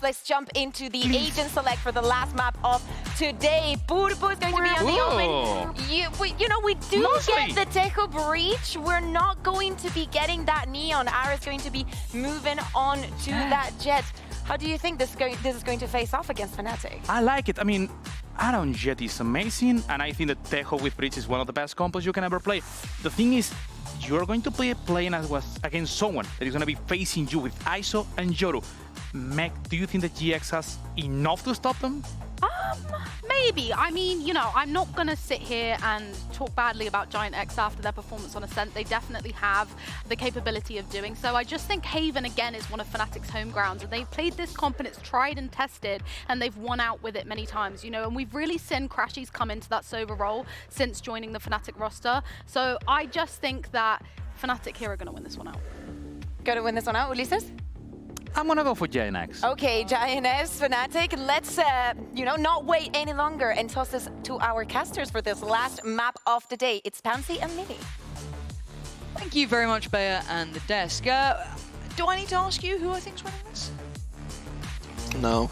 let's jump into the agent select for the last map of today. Purpo is going to be on the open. We do get the Tejo breach. We're not going to be getting that Neon. Ara is going to be moving on to that Jet. How do you think this is going to face off against Fnatic? I like it. I mean, Aron Jet is amazing, and I think that Tejo with Breach is one of the best combos you can ever play. The thing is, you're going to be playing against someone that is going to be facing you with ISO and Yoru. Meg, do you think that GX has enough to stop them? Maybe. I mean, I'm not going to sit here and talk badly about Giant X after their performance on Ascent. They definitely have the capability of doing so. I just think Haven, again, is one of Fnatic's home grounds, and they've played this comp and it's tried and tested, and they've won out with it many times, and we've really seen Crashies come into that Sova role since joining the Fnatic roster. So I just think that Fnatic here are going to win this one out. Going to win this one out, Ulises? I'm gonna go for Giant X. Okay, Giant X, Fnatic. Let's, not wait any longer and toss this to our casters for this last map of the day. It's Pansy and Lily. Thank you very much, Bea and the desk. Do I need to ask you who I think's winning this? No.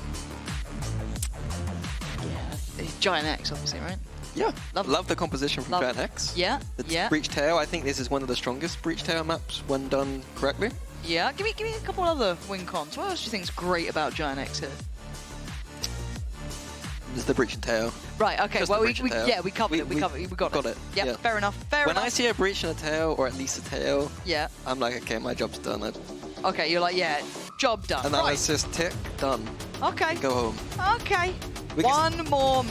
Yeah, it's Giant X, obviously, right? Yeah, love the composition from Giant X. Yeah, the Breach Tail, I think this is one of the strongest Breach Tail maps when done correctly. Yeah, give me a couple other win cons. What else do you think is great about Giant X here? There's the Breach and Tail. Right, okay, Just well, the we covered it, we got it. Yep, yeah, fair enough, fair enough. When I see a Breach and a Tail, or at least a Tail, yeah, I'm like, okay, my job's done. Okay, you're like, yeah, job done. And then it's just tick, done. Okay. Go home. Okay. One more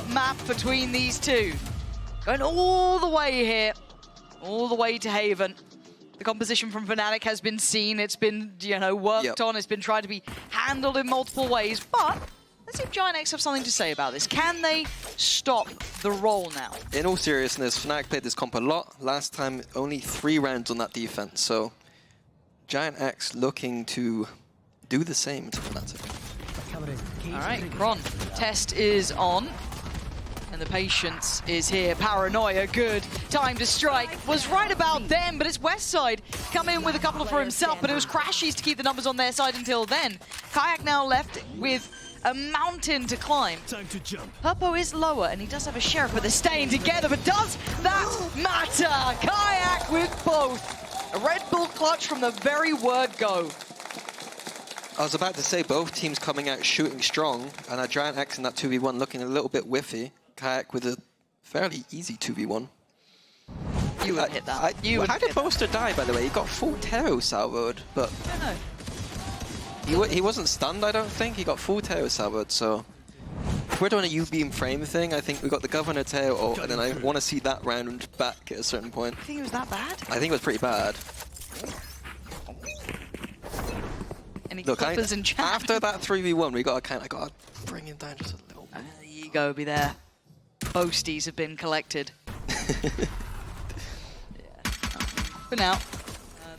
map between these two. Going all the way here, all the way to Haven. The composition from Fnatic has been seen, it's been, worked on, it's been tried to be handled in multiple ways, but let's see if Giant X have something to say about this. Can they stop the roll now? In all seriousness, Fnatic played this comp a lot. Last time, only 3 rounds on that defense, so Giant X looking to do the same to Fnatic. All right, Kron, test is on. And the patience is here. Paranoia, good time to strike. Was right about then, but it's Westside come in with a couple for himself, but it was Crashies to keep the numbers on their side until then. Kayak now left with a mountain to climb. Time to jump. Purpo is lower, and he does have a sheriff, but they're staying together. But does that matter? Kayak with both. A Red Bull clutch from the very word go. I was about to say both teams coming out shooting strong, and a Giant X in that 2v1 looking a little bit whiffy. Kayak with a fairly easy 2v1. You would hit that. How did Boaster die, by the way? He got full Teo salvoed, but I don't know. he wasn't stunned, I don't think. He got full Teo salvoed, so if we're doing a U-beam frame thing, I think we got the Governor Teo, and then I want to see that round back at a certain point. I think it was that bad? I think it was pretty bad. Any Look, clippers in chat? After that 3v1, we got to bring him down just a little bit. The ego be there. Boasties have been collected. For now,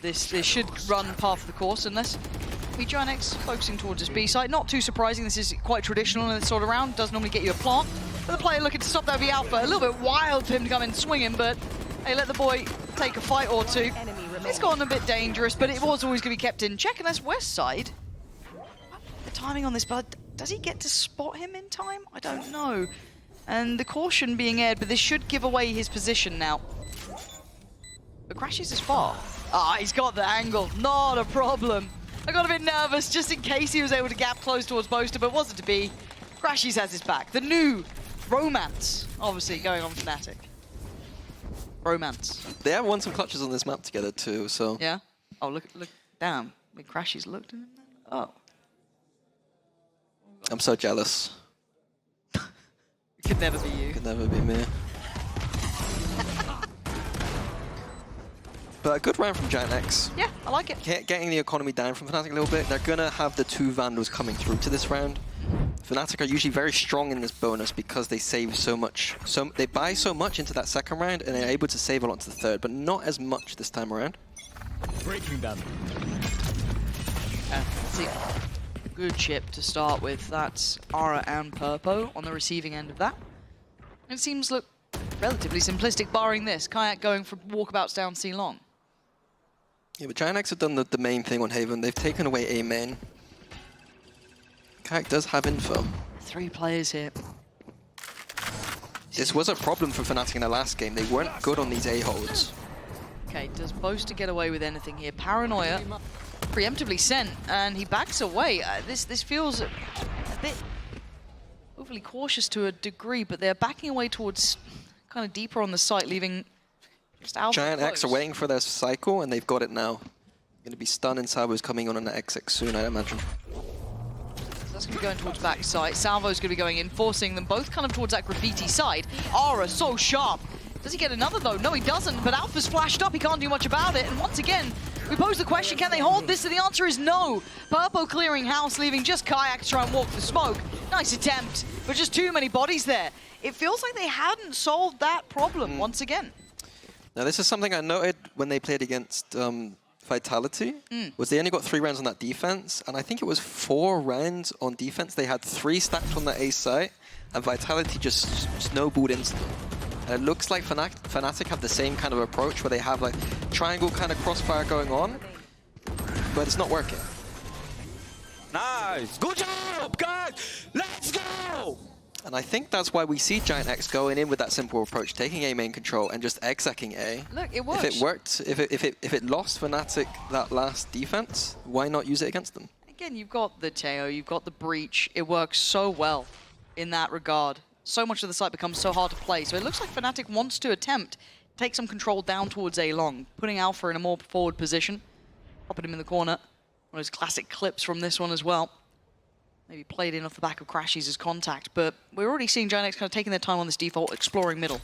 this should run half the course unless we Giant X focusing towards his B side. Not too surprising, this is quite traditional in this sort of round. Does normally get you a plant. But the player looking to stop that V Alpha. A little bit wild for him to come in swinging, but hey, let the boy take a fight or two. It's gotten a bit dangerous, but it was always going to be kept in check, and that's Westside. The timing on this, but does he get to spot him in time? I don't know. And the caution being aired, but this should give away his position now. But Crashies is far. He's got the angle. Not a problem. I got a bit nervous just in case he was able to gap close towards Boaster, but wasn't to be. Crashies has his back. The new romance, obviously, going on Fnatic. Romance. They have won some clutches on this map together too, so. Yeah? Oh, look, damn. I mean, Crashies looked at him then? Oh. I'm so jealous. It could never be you. Could never be me. But a good round from Giant X. Yeah, I like it. Getting the economy down from Fnatic a little bit. They're going to have the 2 Vandals coming through to this round. Fnatic are usually very strong in this bonus because they save so much. So they buy so much into that second round and they're able to save a lot to the third, but not as much this time around. Breaking them. See, good chip to start with. That's Ara and Purpo on the receiving end of that. It seems look relatively simplistic, barring this. Kayak going for walkabouts down C long. Yeah, but Giant X have done the main thing on Haven. They've taken away A main. Kayak does have info. 3 players here. This was a problem for Fnatic in their last game. They weren't good on these A holds. Okay, does Boaster get away with anything here? Paranoia preemptively sent, and he backs away. This feels a bit overly cautious to a degree, but they're backing away towards kind of deeper on the site, leaving just Alpha Giant X are close. waiting for their cycle, and they've got it now. Going to be stunned, and Salvo's coming on an XX soon, I imagine. That's going to be going towards backside. Salvo's going to be going in, forcing them both kind of towards that graffiti side. Aura so sharp. Does he get another though? No, he doesn't, but Alpha's flashed up. He can't do much about it. And once again, we pose the question, can they hold this? And the answer is no. Purpo clearing house, leaving just Kayak to try and walk the smoke. Nice attempt, but just too many bodies there. It feels like they hadn't solved that problem once again. Now, this is something I noted when they played against Vitality, was they only got 3 rounds on that defense, and I think it was 4 rounds on defense. They had 3 stacked on the A site, and Vitality just snowballed into them. And it looks like Fnatic have the same kind of approach where they have like triangle kind of crossfire going on, but it's not working. Nice. Good job, guys. Let's go. And I think that's why we see Giant X going in with that simple approach, taking A main control and just execing A. Look, it works. If it worked, if it lost Fnatic that last defense, why not use it against them? Again, you've got the Teo, you've got the Breach. It works so well in that regard. So much of the site becomes so hard to play. So it looks like Fnatic wants to attempt take some control down towards A long, putting Alpha in a more forward position, popping him in the corner. One of those classic clips from this one as well. Maybe played in off the back of Crashies' contact, but we're already seeing Giant X kind of taking their time on this default, exploring middle.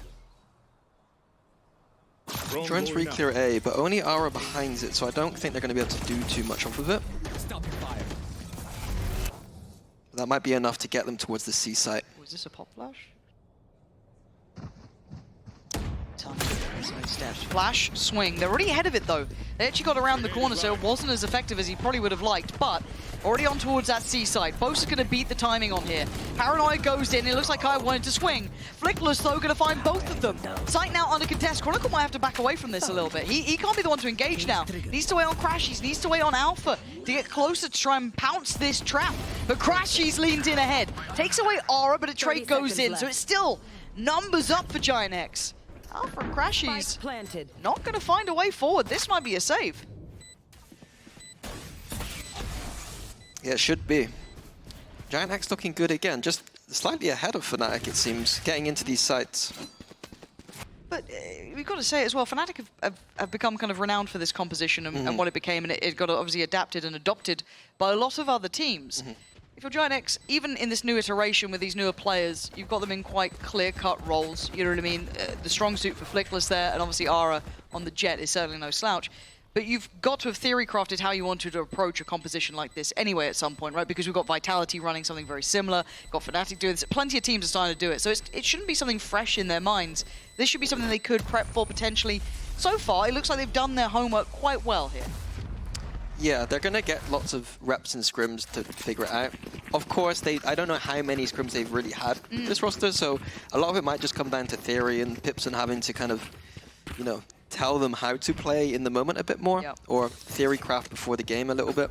Trying to re-clear A, but only Aura behind it, so I don't think they're going to be able to do too much off of it. Stop fire. That might be enough to get them towards the C site. Was this a pop flash? Steps. Flash, swing. They're already ahead of it though. They actually got around the corner, so it wasn't as effective as he probably would have liked, but already on towards that C side. Boast is going to beat the timing on here. Paranoia goes in. It looks like Kai wanted to swing. Flickless though, going to find both of them. Sight now under contest. Chronicle might have to back away from this a little bit. He can't be the one to engage now. Needs to wait on Crashies, needs to wait on Alpha to get closer to try and pounce this trap. But Crashies leans in ahead. Takes away Aura, but a trade goes in, so it's still numbers up for Giant X. Alpha and Crashies not going to find a way forward. This might be a save. Yeah, it should be. Giant X looking good again, just slightly ahead of Fnatic, it seems, getting into these sites. But we've got to say as well, Fnatic have become kind of renowned for this composition and what it became, and it got obviously adapted and adopted by a lot of other teams. If you're Giant X, even in this new iteration with these newer players, you've got them in quite clear-cut roles, you know what I mean? The strong suit for Flickless there, and obviously Aura on the Jet is certainly no slouch. But you've got to have theory-crafted how you wanted to approach a composition like this anyway at some point, right? Because we've got Vitality running something very similar, got Fnatic doing this, plenty of teams are starting to do it, so it shouldn't be something fresh in their minds. This should be something they could prep for potentially. So far, it looks like they've done their homework quite well here. Yeah, they're going to get lots of reps and scrims to figure it out. Of course, I don't know how many scrims they've really had this roster, so a lot of it might just come down to theory and Pipson having to kind of, you know, tell them how to play in the moment a bit more, or theory craft before the game a little bit.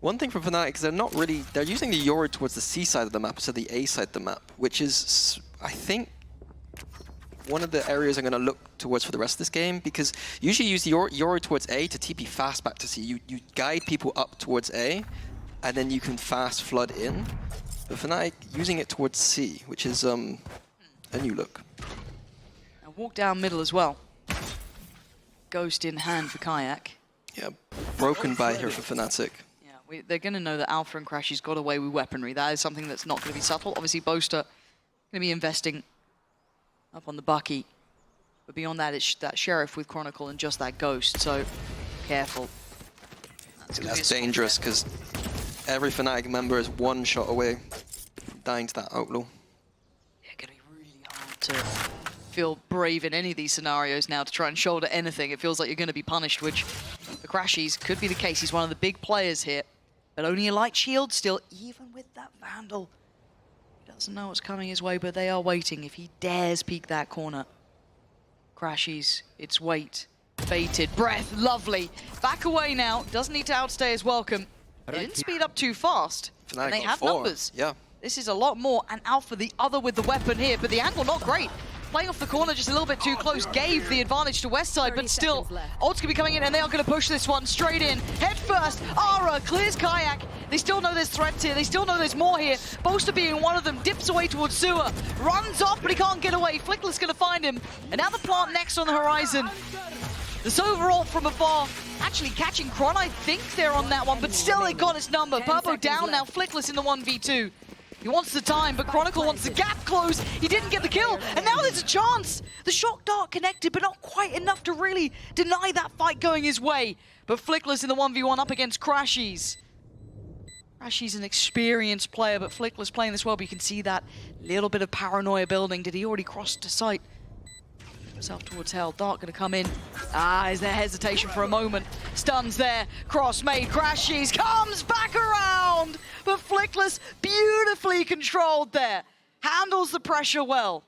One thing from Fnatic is they're using the Yoru towards the C side of the map instead of the A side of the map, which is, I think, one of the areas I'm going to look towards for the rest of this game, because usually you use the Yoru towards A to TP fast back to C. You guide people up towards A, and then you can fast flood in. But Fnatic using it towards C, which is a new look. And walk down middle as well. Ghost in hand for Kayak. Yeah, broken by here for Fnatic. Yeah, they're going to know that Alpha and Crashies got away with weaponry. That is something that's not going to be subtle. Obviously, Boaster going to be investing up on the Bucky. But beyond that, it's that Sheriff with Chronicle and just that Ghost, so careful. That's dangerous, because every Fnatic member is one shot away from dying to that Outlaw. Yeah, going to be really hard to feel brave in any of these scenarios now to try and shoulder anything. It feels like you're going to be punished, which for Crashies could be the case. He's one of the big players here, but only a light shield still, even with that Vandal. He doesn't know what's coming his way, but they are waiting. If he dares peek that corner. Crashies, it's wait. Baited, breath, lovely. Back away now, doesn't need to outstay his welcome. They didn't speed up too fast. Fnatic And they got have 4. numbers. Yeah. This is a lot more, and Alpha the other with the weapon here, but the angle not great. Playing off the corner just a little bit too close, gave the advantage to Westside, but still, ult's gonna be coming in, and they are gonna push this one straight in. Head first, Ara clears Kayak. They still know there's threats here, they still know there's more here. Boaster being one of them, dips away towards Sewer, runs off, but he can't get away. Flickless gonna find him, and now the plant next on the horizon. This overall from afar, actually catching Kron, I think they're on that one, but still they got his number. Purpo down now, Flickless in the 1v2. He wants the time, but Chronicle wants the gap closed. He didn't get the kill, and now there's a chance. The shock dart connected, but not quite enough to really deny that fight going his way. But Flickless in the 1v1 up against Crashies. Crashies an experienced player, but Flickless playing this well, but you can see that little bit of paranoia building. Did he already cross to sight? Himself towards hell. Dart gonna come in. Is there hesitation for a moment? Stuns there. Cross made. Crashies comes back around. But Flickless beautifully controlled there. Handles the pressure well.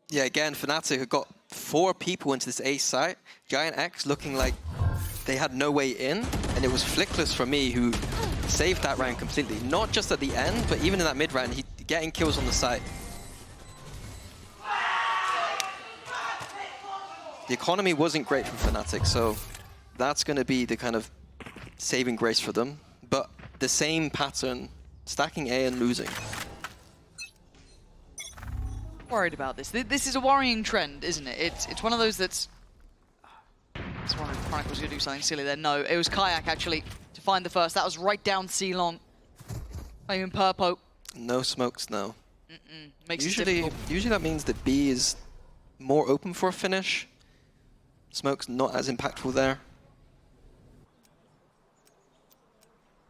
Yeah, again, Fnatic have got 4 people into this A site. Giant X looking like they had no way in, and it was Flickless for me who saved that round completely. Not just at the end, but even in that mid round, he getting kills on the site. The economy wasn't great from Fnatic, so that's going to be the kind of saving grace for them. But the same pattern, stacking A and losing. Worried about this. This is a worrying trend, isn't it? It's one of those that's... I was wondering if Chronicle was going to do something silly there. No, it was Kayak, actually, to find the first. That was right down C-Long. Not even Purpo. No smokes, no. Makes it Usually difficult. that means that B is more open for a finish. Smoke's not as impactful there.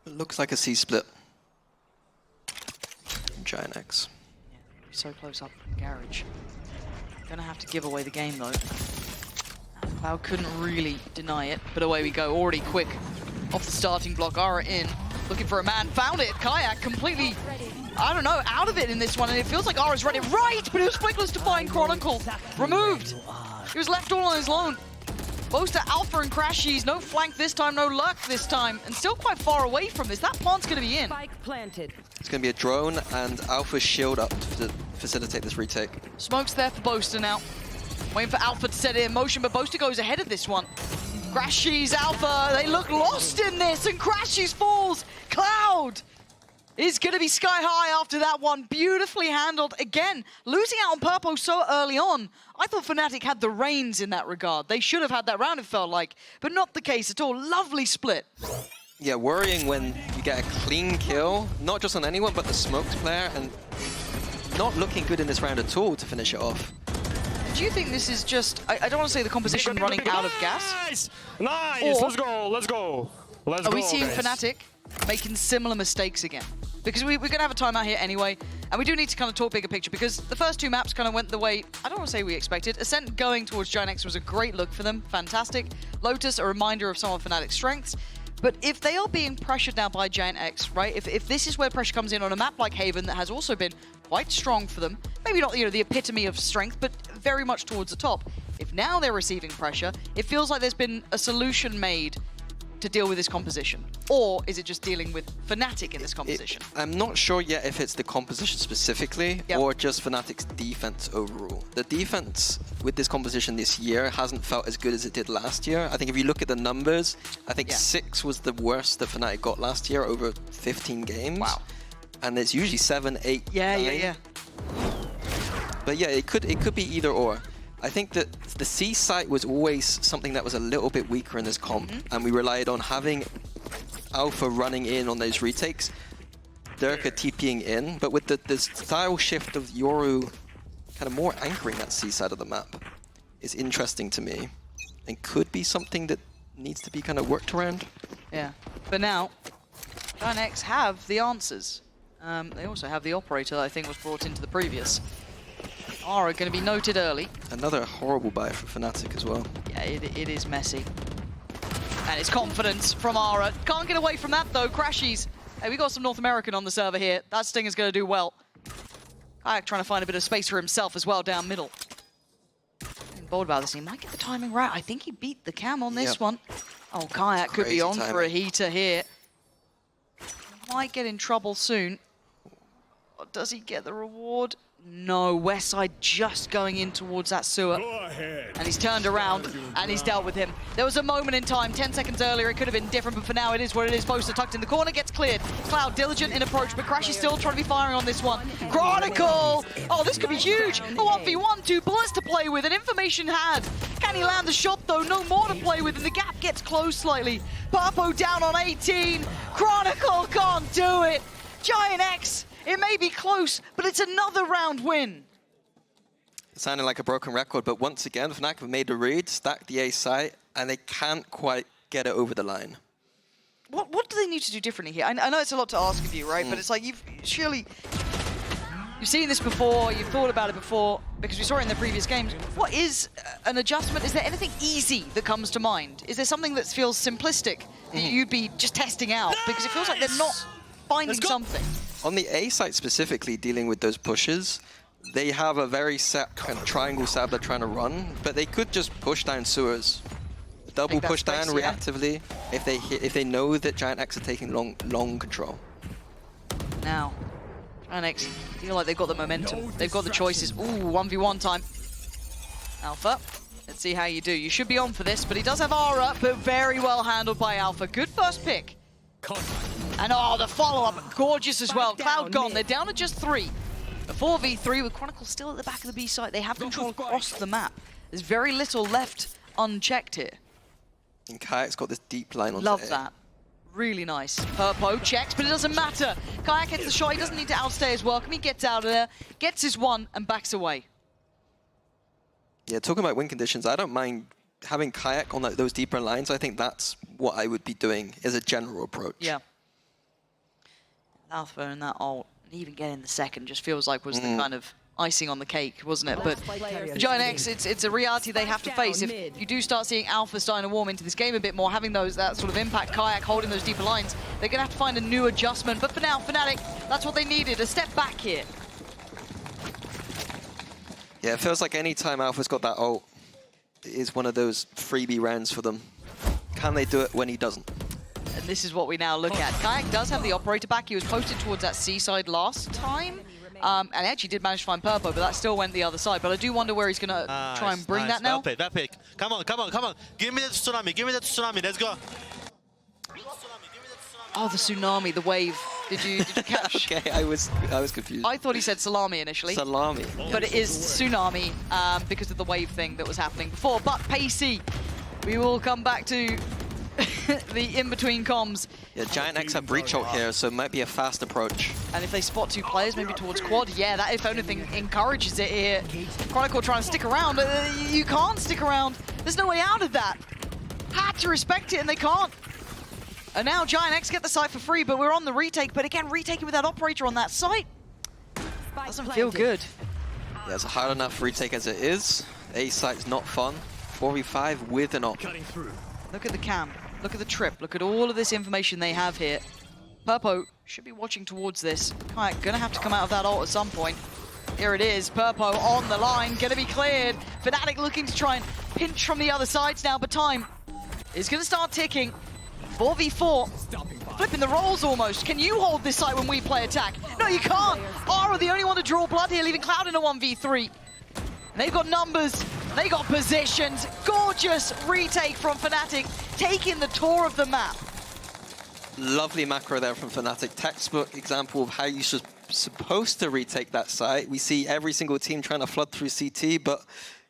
It looks like a C split. Giant X. Yeah, so close up from Garage. Gonna have to give away the game though. Cloud couldn't really deny it, but away we go. Already quick off the starting block. Ara in, looking for a man. Found it. Kayak completely, I don't know, out of it in this one, and it feels like Ara's read it right, but it was Flickless to find Chronicle. Removed. He was left all on his own. Boaster, Alpha, and Crashies. No flank this time, no luck this time, and still quite far away from this. That plant's going to be in. Spike planted. It's going to be a drone and Alpha's shield up to facilitate this retake. Smoke's there for Boaster now. Waiting for Alpha to set it in motion, but Boaster goes ahead of this one. Crashies, Alpha, they look lost in this, and Crashies falls. Cloud is going to be sky high after that one. Beautifully handled. Again, losing out on Purpo so early on. I thought Fnatic had the reins in that regard. They should have had that round, it felt like, but not the case at all. Lovely split. Yeah, worrying when you get a clean kill, not just on anyone, but the Smokes player, and not looking good in this round at all to finish it off. Do you think this is just, I don't want to say the composition running out of gas? Nice! Or Let's go, let's go. Let's Are go, we seeing guys. Fnatic making similar mistakes again? Because we're going to have a timeout here anyway, and we do need to kind of talk bigger picture, because the first 2 maps kind of went the way, I don't want to say we expected. Ascent going towards Giant X was a great look for them, fantastic. Lotus, a reminder of some of Fnatic's strengths. But if they are being pressured now by Giant X, right, if this is where pressure comes in on a map like Haven that has also been quite strong for them, maybe not, you know, the epitome of strength, but very much towards the top. If now they're receiving pressure, it feels like there's been a solution made to deal with this composition? Or is it just dealing with Fnatic in this composition? I'm not sure yet if it's the composition specifically or just Fnatic's defense overall. The defense with this composition this year hasn't felt as good as it did last year. I think if you look at the numbers, I think 6 was the worst that Fnatic got last year over 15 games. Wow. And it's usually 7, 8, 9. Yeah. But yeah, it could be either or. I think that the C site was always something that was a little bit weaker in this comp, and we relied on having Alpha running in on those retakes, Durka TPing in, but with the style shift of Yoru kind of more anchoring that C side of the map is interesting to me, and could be something that needs to be kind of worked around. Yeah, but now, Giant X have the answers. They also have the operator that I think was brought into the previous. Ara going to be noted early. Another horrible buy for Fnatic as well. Yeah, it is messy. And it's confidence from Ara. Can't get away from that though. Crashies. Hey, we got some North American on the server here. That Stinger's going to do well. Kayak trying to find a bit of space for himself as well down middle. Being bold about this, he might get the timing right. I think he beat the cam on this one. Oh, Kayak could be Crazy on for a timing. heater here. Might get in trouble soon. Or does he get the reward? No, Westside just going in towards that sewer. And he's turned around and he's dealt with him. There was a moment in time, 10 seconds earlier, it could have been different, but for now it is what it is. Boaster tucked in the corner, gets cleared. Cloud diligent in approach, but Crash is still trying to be firing on this one. Chronicle! Oh, this could be huge. A 1v1, 2 bullets to play with, and information had. Can he land the shot though? No more to play with, and the gap gets closed slightly. Purpo down on 18. Chronicle can't do it. Giant X, it may be close, but it's another round win. It sounded like a broken record, but once again, Fnatic have made a read, stacked the A site, and they can't quite get it over the line. What do they need to do differently here? I know it's a lot to ask of you, right? But it's like you've seen this before, you've thought about it before, because we saw it in the previous games. What is an adjustment? Is there anything easy that comes to mind? Is there something that feels simplistic that you'd be just testing out? Because it feels like they're not finding something. On the A site specifically, dealing with those pushes, they have a very set kind of triangle setup they're trying to run, but they could just push down sewers. Double Take that push down space, yeah. reactively if they know that Giant X are taking long control. Now, Giant X feel like they've got the momentum. They've got the choices. Ooh, 1v1 time. Alpha, let's see how you do. You should be on for this, but he does have R up, but very well handled by Alpha. Good first pick. And oh, the follow-up, gorgeous as well. Cloud gone, they're down to just 3. A 4v3 with Chronicle still at the back of the B site. They have control across the map. There's very little left unchecked here. And Kayak's got this deep line on Love that. Really nice. Purpo checks, but it doesn't matter. Kayak hits the shot, he doesn't need to outstay his welcome. He gets out of there, gets his one, and backs away. Yeah, talking about win conditions, I don't mind having Kayak on those deeper lines. I think that's what I would be doing as a general approach. Yeah. Alpha and that ult, and even getting the second just feels like was the kind of icing on the cake, wasn't it? But for Giant X, it's a reality they have to face. If you do start seeing Alpha starting to warm into this game a bit more, having that sort of impact, Kayak holding those deeper lines, they're going to have to find a new adjustment. But for now, Fnatic, that's what they needed, a step back here. Yeah, it feels like any time Alpha's got that ult, it is one of those freebie rounds for them. Can they do it when he doesn't? And this is what we now look at. Kayak does have the operator back. He was posted towards that C side last time. And actually did manage to find Purpo, but that still went the other side. But I do wonder where he's going to try and bring that now. Well played. Come on. Give me that tsunami. Let's go. Oh, the tsunami, the wave. Did you catch? Okay, I was confused. I thought he said salami initially. Salami. But it is tsunami because of the wave thing that was happening before. But Pacey, we will come back to the in-between comms. Yeah, Giant X have breach ult here, so it might be a fast approach. And if they spot 2 players, maybe towards quad, yeah, that if anything encourages it here. Chronicle trying to stick around. You can't stick around. There's no way out of that. Had to respect it, and they can't. And now Giant X get the site for free, but we're on the retake. But again, retaking with that operator on that site doesn't feel good. Yeah, it's a hard enough retake as it is. A site's not fun. 4v5 with an op. Look at the cam. Look at the trip. Look at all of this information they have here. Purpo should be watching towards this. Kayak gonna have to come out of that ult at some point. Here it is. Purpo on the line, gonna be cleared. Fnatic looking to try and pinch from the other sides now, but time is gonna start ticking. 4v4. Flipping the roles almost. Can you hold this site when we play attack? No, you can't. Aura the only one to draw blood here, leaving Cloud in a 1v3. They've got numbers. They got positions. Gorgeous retake from Fnatic, taking the tour of the map. Lovely macro there from Fnatic. Textbook example of how you're supposed to retake that site. We see every single team trying to flood through CT, but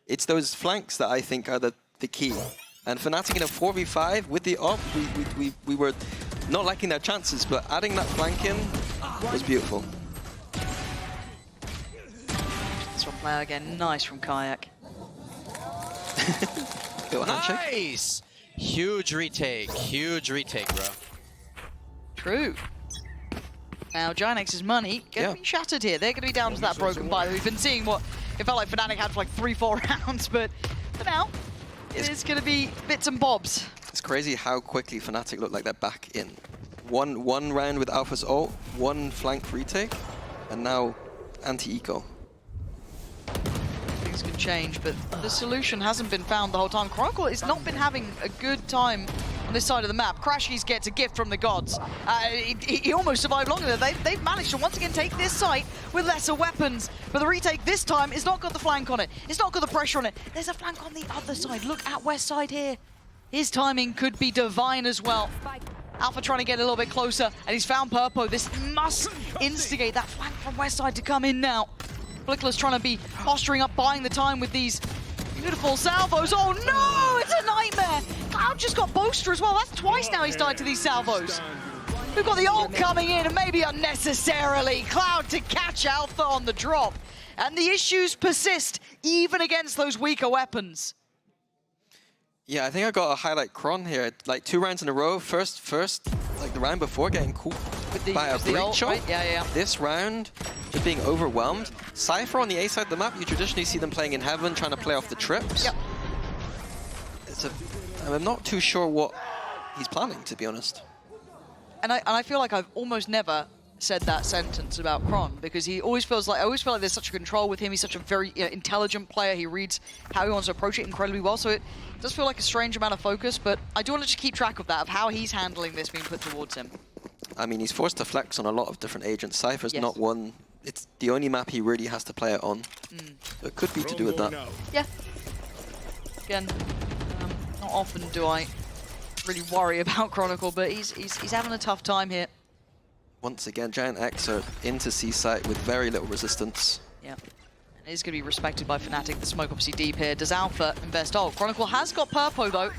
it's those flanks that I think are the key. And Fnatic in a 4v5 with the op, we were not liking their chances, but adding that flank in was beautiful. This one player again, nice from Kayak. Nice! Huge retake, bro. True. Now, Giant X's money gonna be shattered here. They're gonna be down to that broken buy. We've been seeing what it felt like Fnatic had for like 3-4 rounds, but for now, it's gonna be bits and bobs. It's crazy how quickly Fnatic look like they're back in. One round with Alpha's ult, 1 flank retake, and now anti-eco. Things can change, but the solution hasn't been found the whole time. Chronicle has not been having a good time on this side of the map. Crashies gets a gift from the gods. He almost survived longer than they've managed to once again take this site with lesser weapons. But the retake this time has not got the flank on it. It's not got the pressure on it. There's a flank on the other side. Look at West side here. His timing could be divine as well. Alpha trying to get a little bit closer, and he's found Purpo. This must instigate that flank from West side to come in now. Flicker's trying to be posturing up, buying the time with these beautiful salvos. Oh no, it's a nightmare. Cloud just got Boaster as well. That's twice now he's died to these salvos. We've got the ult coming in, and maybe unnecessarily. Cloud to catch Alpha on the drop. And the issues persist, even against those weaker weapons. Yeah, I think I got to highlight Kron here. Like 2 rounds in a row. First, like the round before, getting caught by a breach shot. Right? Yeah. This round, just being overwhelmed. Cypher on the A side of the map, you traditionally see them playing in heaven, trying to play off the trips. Yep. I'm not too sure what he's planning, to be honest. And I feel like I've almost never said that sentence about Kron, because he always feels like, I always feel like there's such a control with him. He's such a very intelligent player. He reads how he wants to approach it incredibly well. So it does feel like a strange amount of focus, but I do want to just keep track of that, of how he's handling this being put towards him. I mean, he's forced to flex on a lot of different agents. Cypher's not one. It's the only map he really has to play it on. So it could be to do with that. Yeah. Again, not often do I really worry about Chronicle, but he's having a tough time here. Once again, Giant X are into C site with very little resistance. Yeah. And it is going to be respected by Fnatic. The smoke obviously deep here. Does Alpha invest? Oh, Chronicle has got Purpo though.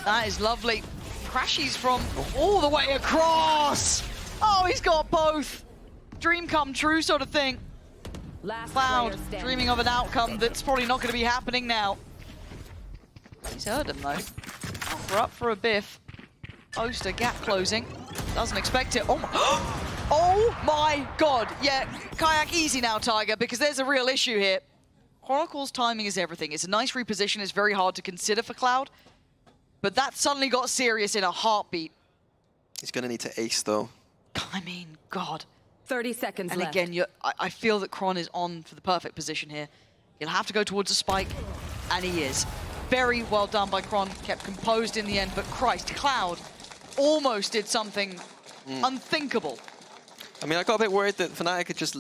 That is lovely. Crashies from all the way across. Oh, he's got both. Dream come true sort of thing. Cloud dreaming of an outcome that's probably not going to be happening now. He's heard him though. Alpha up for a biff. Oster gap closing. Doesn't expect it. Oh my god. Yeah, Kayak easy now, Tiger, because there's a real issue here. Chronicle's timing is everything. It's a nice reposition. It's very hard to consider for Cloud. But that suddenly got serious in a heartbeat. He's going to need to ace, though. I mean, God. 30 seconds left. And again, I feel that Kron is on for the perfect position here. He'll have to go towards the spike, and he is. Very well done by Kron. Kept composed in the end, but Christ, Cloud almost did something unthinkable. I mean, I got a bit worried that Fnatic could just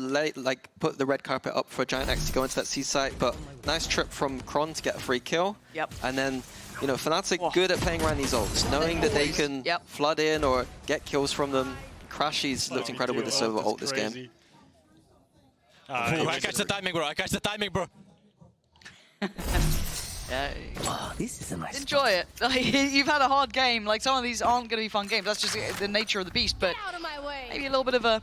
put the red carpet up for Giant X to go into that C site, but nice trip from Kron to get a free kill. Yep. And then, you know, Fnatic good at playing around these ults, knowing that they can flood in or get kills from them. Crashies looked incredible with the Silver ult this game. I catch the timing, bro. I catch the timing, bro. Oh, this is a nice Enjoy it. You've had a hard game. Like, some of these aren't going to be fun games. That's just the nature of the beast. But maybe a little bit of a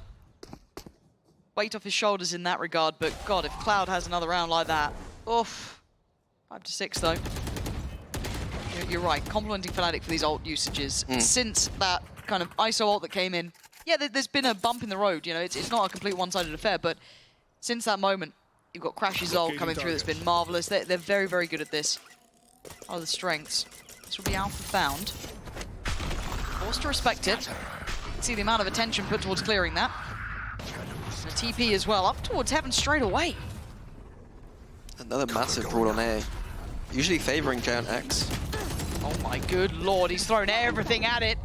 weight off his shoulders in that regard. But God, if Cloud has another round like that, oof. 5-6 though. You're right. Complimenting Fnatic for these ult usages since that kind of ISO ult that came in. Yeah, there's been a bump in the road. You know, it's not a complete one-sided affair. But since that moment, you've got Crash's ult coming through that's been marvelous. They're very, very good at this. Are the strengths. This will be Alpha found. Forced to respect it. See the amount of attention put towards clearing that. And a TP as well, up towards Heaven straight away. Another massive brawl on A. Usually favoring Giant X. Oh my good lord, he's thrown everything at it.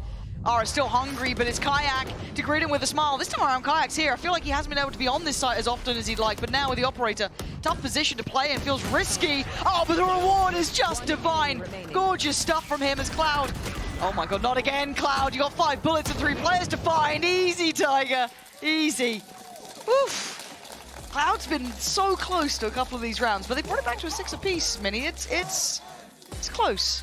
Ara still hungry, but it's Kayak to greet him with a smile. This time around, Kayak's here. I feel like he hasn't been able to be on this site as often as he'd like, but now with the operator, tough position to play and feels risky. Oh, but the reward is just divine. Gorgeous stuff from him as Cloud. Oh my god, not again, Cloud. You got 5 bullets and 3 players to find. Easy, Tiger. Easy. Oof. Cloud's been so close to a couple of these rounds, but they brought it back to a 6 apiece, Mini. It's close.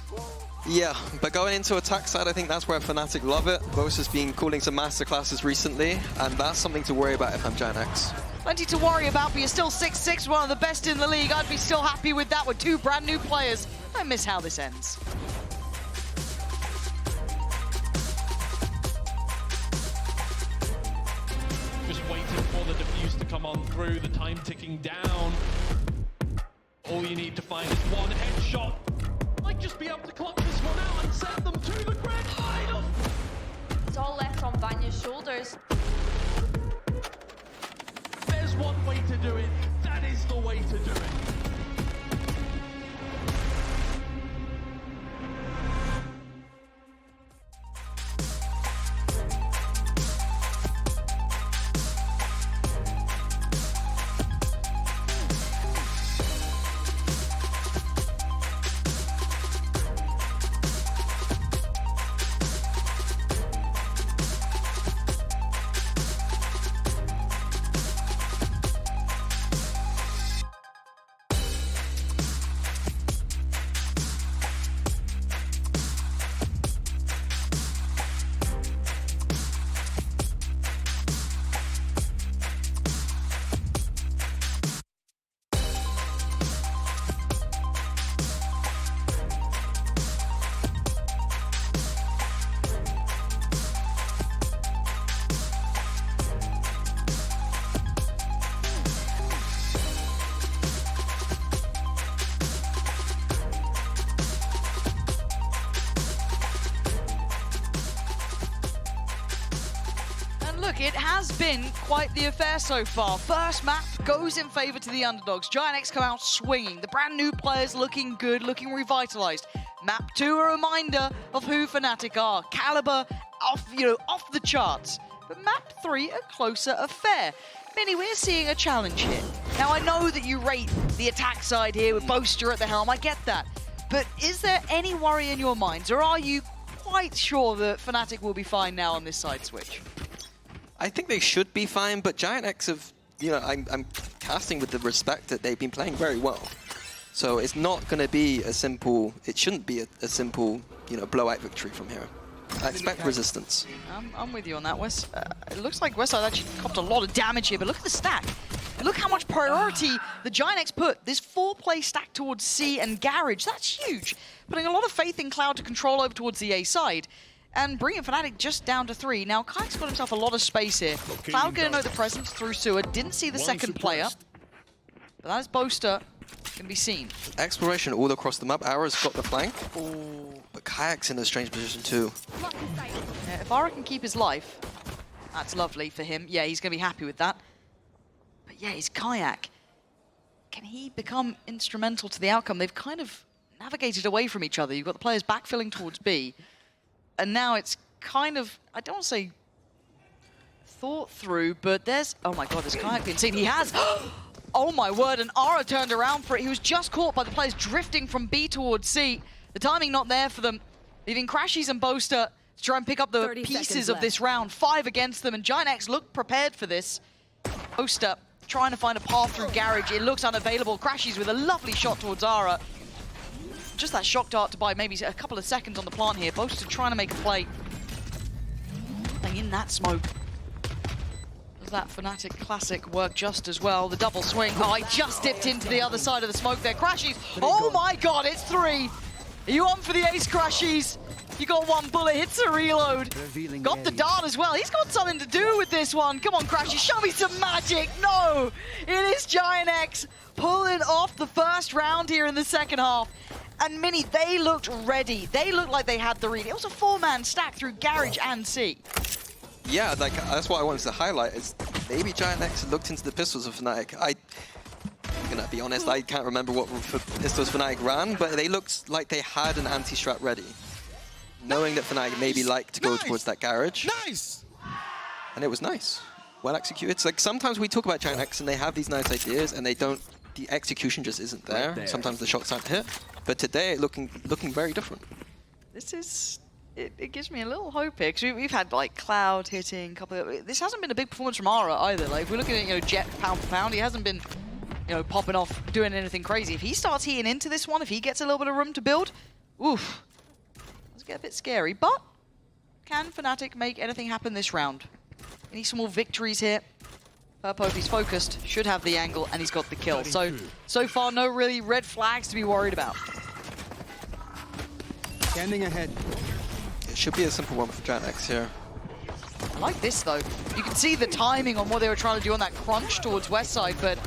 Yeah, but going into attack side, I think that's where Fnatic love it. Bose has been calling some masterclasses recently, and that's something to worry about if I'm Giant X. Plenty to worry about, but you're still 6-6, one of the best in the league. I'd be still happy with that with 2 brand new players. I miss how this ends. Just waiting for the defuse to come on through, the time ticking down. All you need to find is one headshot. Might just be able to clock this one out and send them to the grand final. It's all left on Vanya's shoulders. There's one way to do it. That is the way to do it. look, it has been quite the affair so far. First map goes in favor to the underdogs. Giant X come out swinging. The brand new players looking good, looking revitalized. Map 2, a reminder of who Fnatic are. Caliber off the charts. But map 3, a closer affair. Minnie, we're seeing a challenge here. Now, I know that you rate the attack side here with Boaster at the helm. I get that. But is there any worry in your minds, or are you quite sure that Fnatic will be fine now on this side switch? I think they should be fine, but Giant X have, I'm casting with the respect that they've been playing very well. So it's not going to be a simple, it shouldn't be a simple, blowout victory from here. I expect resistance. I'm with you on that, Wes. It looks like Westside actually copped a lot of damage here, but look at the stack. Look how much priority the Giant X put. This 4-play stack towards C and Garage, that's huge. Putting a lot of faith in Cloud to control over towards the A side. And bringing Fnatic just down to 3. Now, Kike's got himself a lot of space here. Cloud gonna know the presence through sewer. Didn't see the second player. But that is Boaster. Can be seen. Exploration all across the map. Ara's got the flank. Ooh. But Kayak's in a strange position too. Yeah, if Ara can keep his life, that's lovely for him. Yeah, he's going to be happy with that. But yeah, his Kayak. Can he become instrumental to the outcome? They've kind of navigated away from each other. You've got the players backfilling towards B. And now it's kind of, I don't want to say thought through, but there's, oh my god, there's Kayak being seen. He has, oh my word, and Ara turned around for it. He was just caught by the players drifting from B towards C. The timing not there for them, leaving Crashies and Boaster to try and pick up the pieces of this round. 5 against them, and Giant X looked prepared for this. Boaster trying to find a path through Garage. It looks unavailable. Crashies with a lovely shot towards Ara. Just that shock dart to buy maybe a couple of seconds on the plant here. Boaster trying to make a play. Playing in that smoke. Does that Fnatic classic work just as well? The double swing. Oh, I just dipped into the other side of the smoke there. Crashies. Oh my god, it's 3. Are you on for the ace, Crashies? You got 1 bullet, hits a reload. Got the dart as well. He's got something to do with this one. Come on, Crashies, show me some magic. No, it is Giant X pulling off the first round here in the second half. And Minnie, they looked ready. They looked like they had the read. It was a 4-man stack through Garage and C. Yeah, that's what I wanted to highlight, is maybe Giant X looked into the pistols of Fnatic. I'm gonna be honest, I can't remember what pistols Fnatic ran, but they looked like they had an anti-strat ready. Knowing that Fnatic maybe liked to go towards that Garage. Nice! And it was nice. Well executed. It's like sometimes we talk about Giant X and they have these nice ideas and they don't, the execution just isn't there. Sometimes the shots aren't hit. But today, looking very different. This is, it gives me a little hope here, because we've had like Cloud hitting, this hasn't been a big performance from Ara either. Like, if we're looking at, Jet pound for pound, he hasn't been, popping off, doing anything crazy. If he starts heating into this one, if he gets a little bit of room to build, oof, let's get a bit scary. But can Fnatic make anything happen this round? We need some more victories here. Purpo, if he's focused, should have the angle, and he's got the kill. So far, no really red flags to be worried about. Standing ahead. It should be a simple one for Giant X here. I like this, though. You can see the timing on what they were trying to do on that crunch towards Westside, but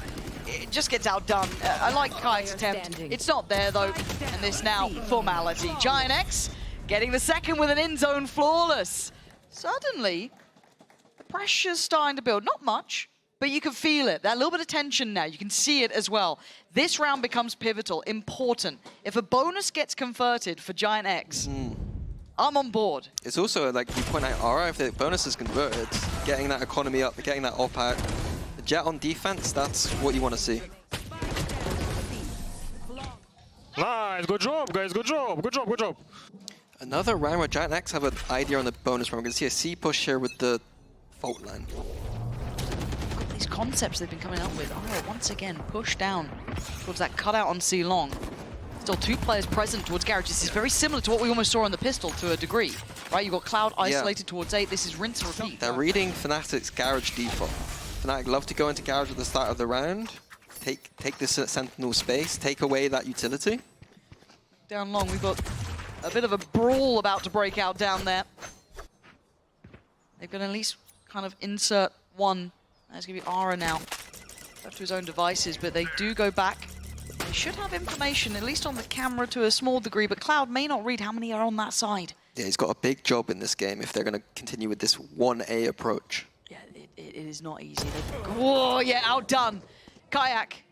it just gets outdone. I like Kayak's attempt. It's not there, though. And this now, formality. Giant X getting the second with an in-zone flawless. Suddenly, the pressure's starting to build. Not much, but you can feel it. That little bit of tension now. You can see it as well. This round becomes pivotal, important. If a bonus gets converted for Giant X, I'm on board. It's also, like you point out, Ara, if the bonus is converted, getting that economy up, getting that op out, the Jet on defense, that's what you want to see. Nice, good job, guys, good job, good job, good job. Another round where Giant X have an idea on the bonus round. We're going to see a C push here with the fault line. These concepts they've been coming up with. Ara once again push down towards that cutout on C long. Still 2 players present towards Garage. This is very similar to what we almost saw on the pistol to a degree. Right, you've got Cloud isolated towards 8. This is rinse and repeat. They're reading Fnatic's Garage default. Fnatic love to go into Garage at the start of the round. Take this Sentinel space, take away that utility. Down long, we've got a bit of a brawl about to break out down there. They're going to at least kind of insert one. That's going to be Ara now. Left to his own devices, but they do go back. They should have information, at least on the camera to a small degree, but Cloud may not read how many are on that side. Yeah, he's got a big job in this game if they're going to continue with this 1A approach. it is not easy. Whoa, yeah, outdone. Kayak,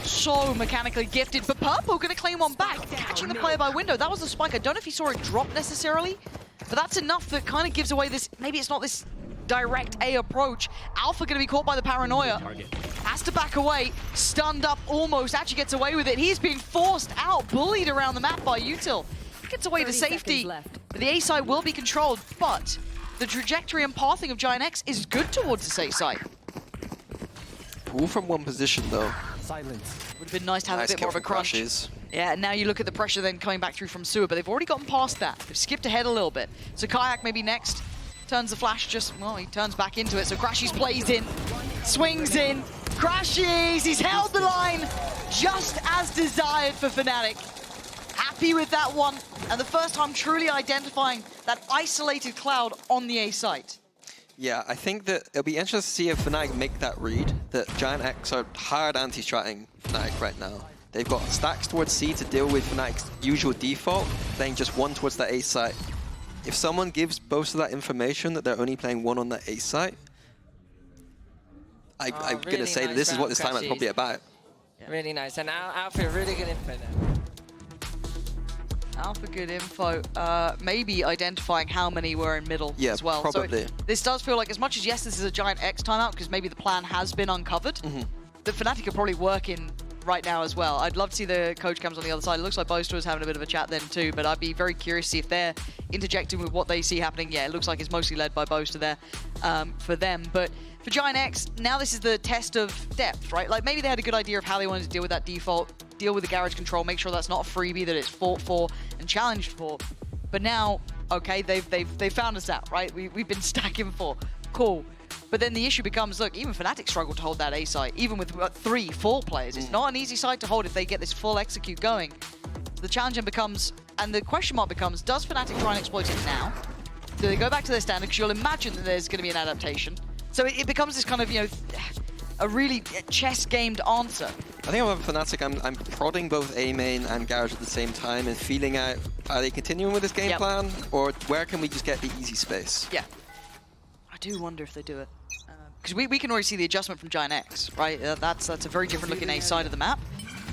so mechanically gifted, but Purple gonna claim one back, catching the player by window. That was the spike. I don't know if he saw it drop necessarily, but that's enough that kind of gives away this, maybe it's not this direct A approach. Alpha gonna be caught by the paranoia. Has to back away, stunned up almost, actually gets away with it. He's being forced out, bullied around the map by Util. Gets away to safety. The A side will be controlled, but the trajectory and pathing of Giant X is good towards the A side. All from one position though. Silence. Would have been nice to have a bit more of a crunch. Crashes. Yeah, now you look at the pressure then coming back through from Sewer, but they've already gotten past that. They've skipped ahead a little bit. So Kayak maybe next. Turns the flash just, well, he turns back into it. So Crashies plays in, swings in. Crashies, he's held the line just as desired for Fnatic. Happy with that one, and the first time truly identifying that isolated cloud on the A site. Yeah, I think that it'll be interesting to see if Fnatic make that read, that Giant X are hard anti-stratting Fnatic right now. They've got stacks towards C to deal with Fnatic's usual default, playing just one towards that A site. If someone gives Boaster that information that they're only playing one on that A site, I'm really going to say that nice this is what round, this time is probably about. Yeah. Really nice, and Alpha really good info there. Alpha good info, maybe identifying how many were in middle Yeah, as well. probably. So this does feel like, as much as yes, this is a Giant X timeout, because maybe the plan has been uncovered, the Fnatic are probably working right now as well. I'd love to see the coach cams on the other side. It looks like Boaster was having a bit of a chat then too, but I'd be very curious to see if they're interjecting with what they see happening. Yeah, it looks like it's mostly led by Boaster there for them. But for Giant X, now this is the test of depth, right? Like maybe they had a good idea of how they wanted to deal with that default, deal with the garage control, make sure that's not a freebie, that it's fought for and challenged for. But now, okay, they've found us out, right? We've been stacking for. Cool. But then the issue becomes, look, even Fnatic struggle to hold that A site, even with 3, 4 players. It's not an easy site to hold if they get this full execute going. The challenge then becomes, and the question mark becomes, does Fnatic try and exploit it now? Do they go back to their standard? Because you'll imagine that there's going to be an adaptation. So it becomes this kind of, you know, a really chess-gamed answer. I think I'm Fnatic, I'm prodding both A main and Garage at the same time and feeling out, are they continuing with this game plan? Or where can we just get the easy space? Yeah. I do wonder if they do it. Because we can already see the adjustment from Giant X, right? That's a very different looking A side of the map.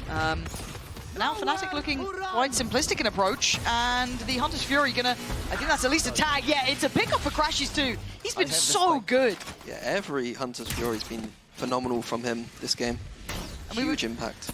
Now Fnatic looking quite simplistic in approach, and the Hunter's Fury gonna, I think that's at least a tag. Yeah, it's a pickup for Crashies too. He's been so good. Yeah, every Hunter's Fury's been phenomenal from him this game. Huge impact.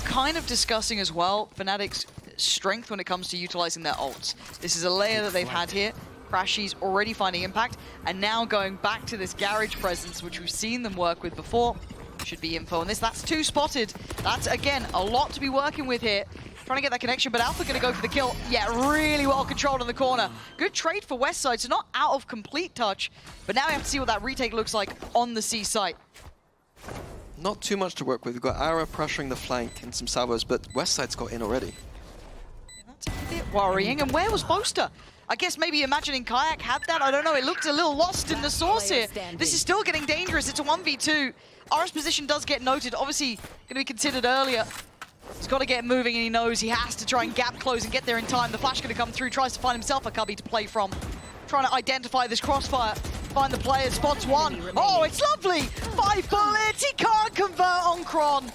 Kind of discussing as well Fnatic's strength when it comes to utilizing their ults. This is a layer that they've had here. Crashies already finding impact, and now going back to this garage presence, which we've seen them work with before. Should be info on this. That's 2 spotted. That's, again, a lot to be working with here. Trying to get that connection, but Alpha going to go for the kill. Yeah, really well controlled in the corner. Good trade for West Side, so not out of complete touch, but now we have to see what that retake looks like on the C site. Not too much to work with. We've got Ara pressuring the flank and some salvos, but West Side's got in already. Yeah, that's a bit worrying. And where was Boaster? I guess maybe imagining Kayak had that. I don't know. It looked a little lost in the source here. This is still getting dangerous. It's a 1v2. Ara's position does get noted. Obviously, going to be considered earlier. He's got to get moving, and he knows he has to try and gap close and get there in time. The flash going to come through. Tries to find himself a cubby to play from. Trying to identify this crossfire. Find the player. Spots one. Oh, it's lovely. 5 bullets. He can't convert on Kron.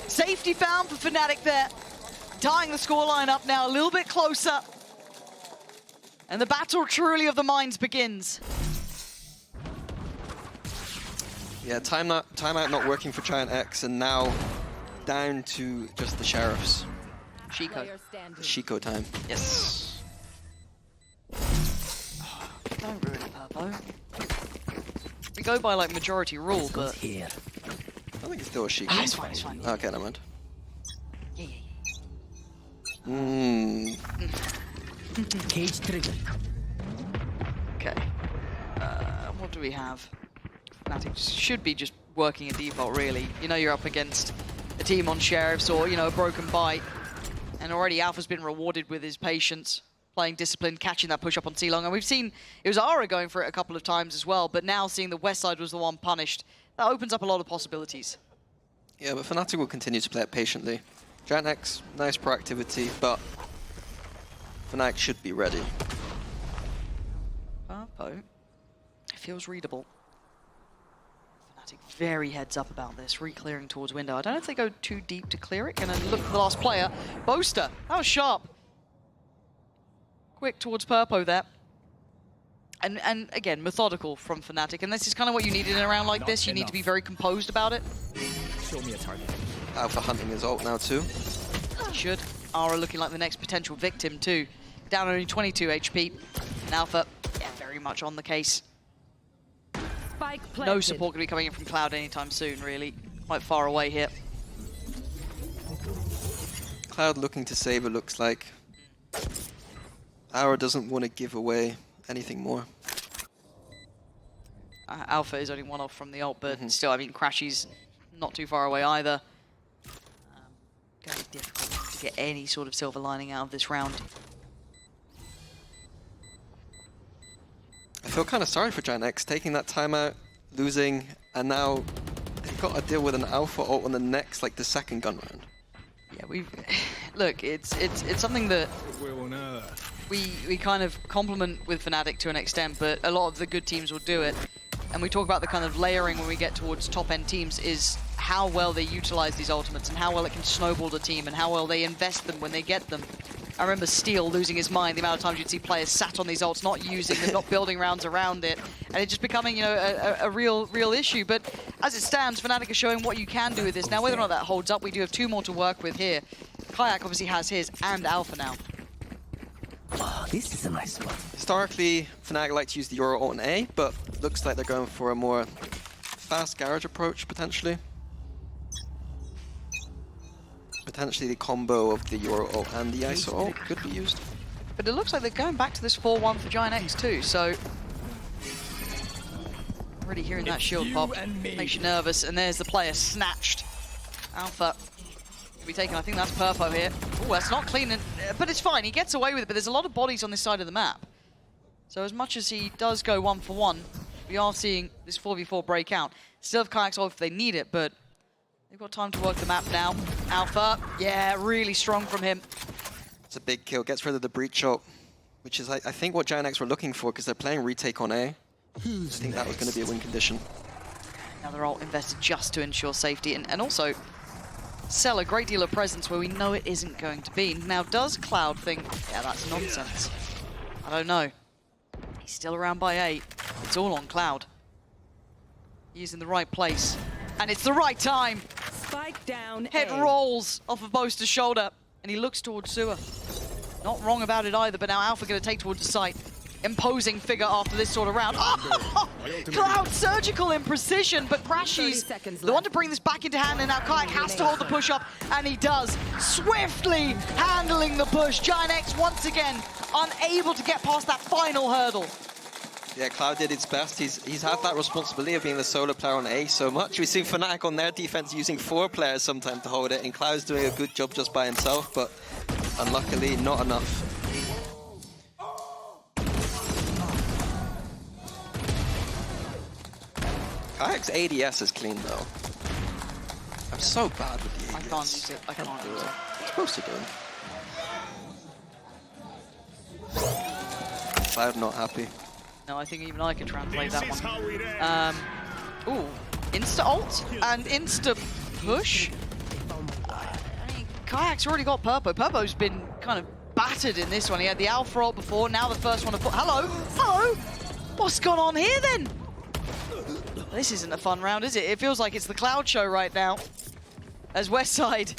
Safety found for Fnatic there. Tying the scoreline up now a little bit closer. And the battle truly of the minds begins. Yeah, timeout not working for Giant X, and now down to just the Sheriffs. Chico. Chico time. Yes. Don't ruin it, Purpo. We go by like majority rule, but... Here. I think it's still a Chico. It's fine, it's fine. Okay, never mind. Yeah. Cage trigger. Okay. What do we have? Fnatic should be just working a default, really. You know you're up against a team on Sheriffs or, you know, a broken bite. And already Alpha's been rewarded with his patience, playing discipline, catching that push up on C-Long. And we've seen, it was Ara going for it a couple of times as well, but now seeing the West Side was the one punished, that opens up a lot of possibilities. Yeah, but Fnatic will continue to play it patiently. Giant X, nice proactivity, but Fnatic should be ready. Purpo, it feels readable. Fnatic very heads up about this, re-clearing towards window. I don't know if they go too deep to clear it. Gonna look for the last player. Boaster, that was sharp. Quick towards Purpo there. And again, methodical from Fnatic. And this is kind of what you need in a round like this. You need to be very composed about it. Show me a target. Alpha hunting his ult now too. Should. Aura looking like the next potential victim too. Down only 22 HP. And Alpha, yeah, very much on the case. No support going to be coming in from Cloud anytime soon, really. Quite far away here. Cloud looking to save, it looks like. Aura doesn't want to give away anything more. Alpha is only one off from the ult, but still, I mean, Crashy's not too far away either. Going to be difficult to get any sort of silver lining out of this round. I feel kind of sorry for Giant X, taking that timeout, losing, and now they've got to deal with an Alpha ult on the next, like the second gun round. Yeah, we've... Look, it's something that we kind of compliment with Fnatic to an extent, but a lot of the good teams will do it. And we talk about the kind of layering when we get towards top-end teams is how well they utilize these ultimates and how well it can snowball the team and how well they invest them when they get them. I remember Steel losing his mind the amount of times you'd see players sat on these ults, not using them, not building rounds around it, and it just becoming, you know, a real issue. But as it stands, Fnatic is showing what you can do with this. Now, whether or not that holds up, we do have 2 more to work with here. Kayak obviously has his, and Alpha now. Oh, this is a nice spot. Historically, Fnatic like to use the Euro ult on A, but looks like they're going for a more fast garage approach, potentially. Potentially the combo of the Euro ult and the ISO ult could be used. But it looks like they're going back to this 4-1 for Giant X too, so... Already hearing that shield pop makes you nervous, and there's the player snatched. Alpha will be taken, I think that's Purpo here. Oh, that's not clean, but it's fine, he gets away with it, but there's a lot of bodies on this side of the map. So as much as he does go 1-for-1, we are seeing this 4v4 break out. Still have kayaks off if they need it, but they've got time to work the map now. Alpha, yeah, really strong from him. It's a big kill, gets rid of the breach ult, which is, I think, what Giant X were looking for, because they're playing retake on A. I think that was going to be a win condition. Another ult invested just to ensure safety, and also sell a great deal of presence where we know it isn't going to be. Now, does Cloud think, yeah, that's nonsense? I don't know. He's still around by 8. It's all on Cloud. He's in the right place. And it's the right time. Spike down. Head rolls off of Boaster's shoulder, and he looks towards Sewer. Not wrong about it either, but now Alpha going to take towards the site. Imposing figure after this sort of round. Oh! Cloud surgical in precision, but Crashy's the one to bring this back into hand, and now Kayak has to hold the push up, and he does. Swiftly handling the push. Giant X once again unable to get past that final hurdle. Yeah, Cloud did its best. He's had that responsibility of being the solo player on A so much. We've seen Fnatic on their defense using 4 players sometimes to hold it, and Cloud's doing a good job just by himself, but unluckily not enough. Kayak's ADS is clean though. I'm so bad with the ADS. I can't use it. I can't use it. It's supposed to do it. Cloud not happy. No, I think even I can translate that one. Ooh, insta-ult and insta-push. I mean, Kayak's already got Purpo. Purpo's been kind of battered in this one. He had the Alpha ult before, now the first one to put... Hello? Hello? What's gone on here then? This isn't a fun round, is it? It feels like it's the Cloud show right now. As Westside